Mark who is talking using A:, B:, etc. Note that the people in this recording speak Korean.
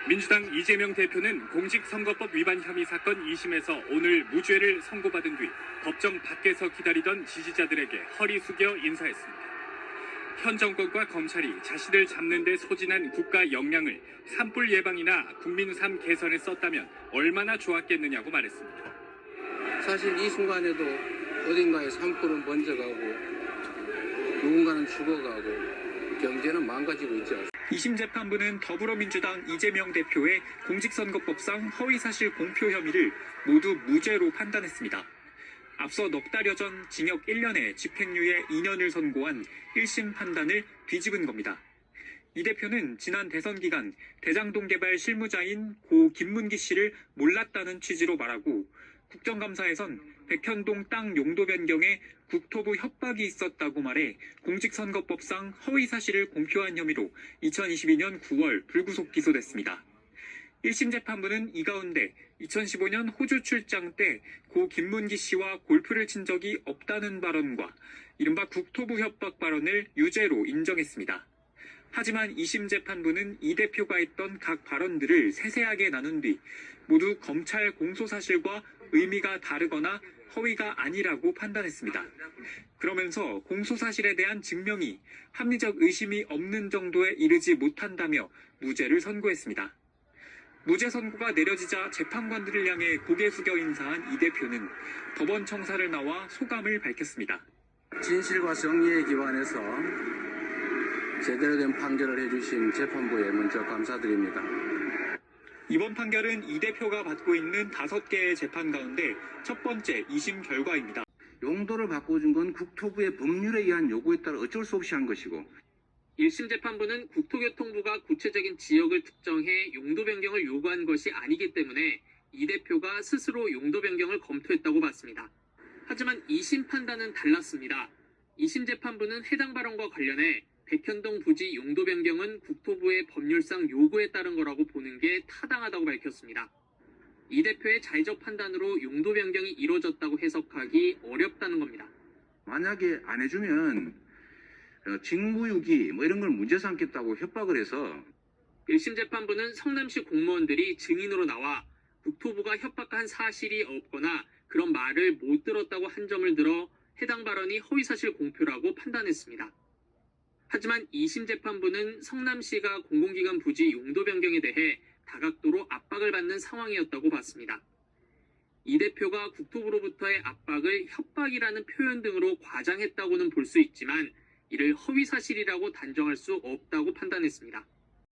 A: 민주당 이재명 대표는 공직선거법 위반 혐의 사건 2심에서 오늘 무죄를 선고받은 뒤 법정 밖에서 기다리던 지지자들에게 허리 숙여 인사했습니다. 현 정권과 검찰이 자신을 잡는 데 소진한 국가 역량을 산불 예방이나 국민 삶 개선에 썼다면 얼마나 좋았겠느냐고 말했습니다.
B: 사실 이 순간에도 어딘가에 산불은 먼저 가고 누군가는 죽어가고 경제는 망가지고 있지 않습니까?
C: 2심 재판부는 더불어민주당 이재명 대표의 공직선거법상 허위사실 공표 혐의를 모두 무죄로 판단했습니다. 앞서 넉 달여 전 징역 1년에 집행유예 2년을 선고한 1심 판단을 뒤집은 겁니다. 이 대표는 지난 대선 기간 대장동 개발 실무자인 고 김문기 씨를 몰랐다는 취지로 말하고 국정감사에선 백현동 땅 용도 변경에 국토부 협박이 있었다고 말해 공직선거법상 허위사실을 공표한 혐의로 2022년 9월 불구속 기소됐습니다. 1심 재판부는 이 가운데 2015년 호주 출장 때 고 김문기 씨와 골프를 친 적이 없다는 발언과 이른바 국토부 협박 발언을 유죄로 인정했습니다. 하지만 2심 재판부는 이 대표가 했던 각 발언들을 세세하게 나눈 뒤 모두 검찰 공소사실과 의미가 다르거나 허위가 아니라고 판단했습니다. 그러면서 공소사실에 대한 증명이 합리적 의심이 없는 정도에 이르지 못한다며 무죄를 선고했습니다. 무죄 선고가 내려지자 재판관들을 향해 고개 숙여 인사한 이 대표는 법원 청사를 나와 소감을 밝혔습니다.
B: 진실과 정의에 기반해서 제대로 된 판결을 해주신 재판부에 먼저 감사드립니다.
C: 이번 판결은 이 대표가 받고 있는 5개의 재판 가운데 첫 번째 2심 결과입니다.
B: 용도를 바꿔준 건 국토부의 법률에 의한 요구에 따라 어쩔 수 없이 한 것이고
D: 1심 재판부는 국토교통부가 구체적인 지역을 특정해 용도 변경을 요구한 것이 아니기 때문에 이 대표가 스스로 용도 변경을 검토했다고 봤습니다. 하지만 2심 판단은 달랐습니다. 2심 재판부는 해당 발언과 관련해 백현동 부지 용도 변경은 국토부의 법률상 요구에 따른 거라고 보는 게 타당하다고 밝혔습니다. 이 대표의 자의적 판단으로 용도 변경이 이루어졌다고 해석하기 어렵다는 겁니다.
B: 만약에 안 해주면 직무유기 이런 걸 문제 삼겠다고 협박을 해서
D: 1심 재판부는 성남시 공무원들이 증인으로 나와 국토부가 협박한 사실이 없거나 그런 말을 못 들었다고 한 점을 들어 해당 발언이 허위사실 공표라고 판단했습니다. 하지만 2심 재판부는 성남시가 공공기관 부지 용도 변경에 대해 다각도로 압박을 받는 상황이었다고 봤습니다. 이 대표가 국토부로부터의 압박을 협박이라는 표현 등으로 과장했다고는 볼 수 있지만 이를 허위사실이라고 단정할 수 없다고 판단했습니다.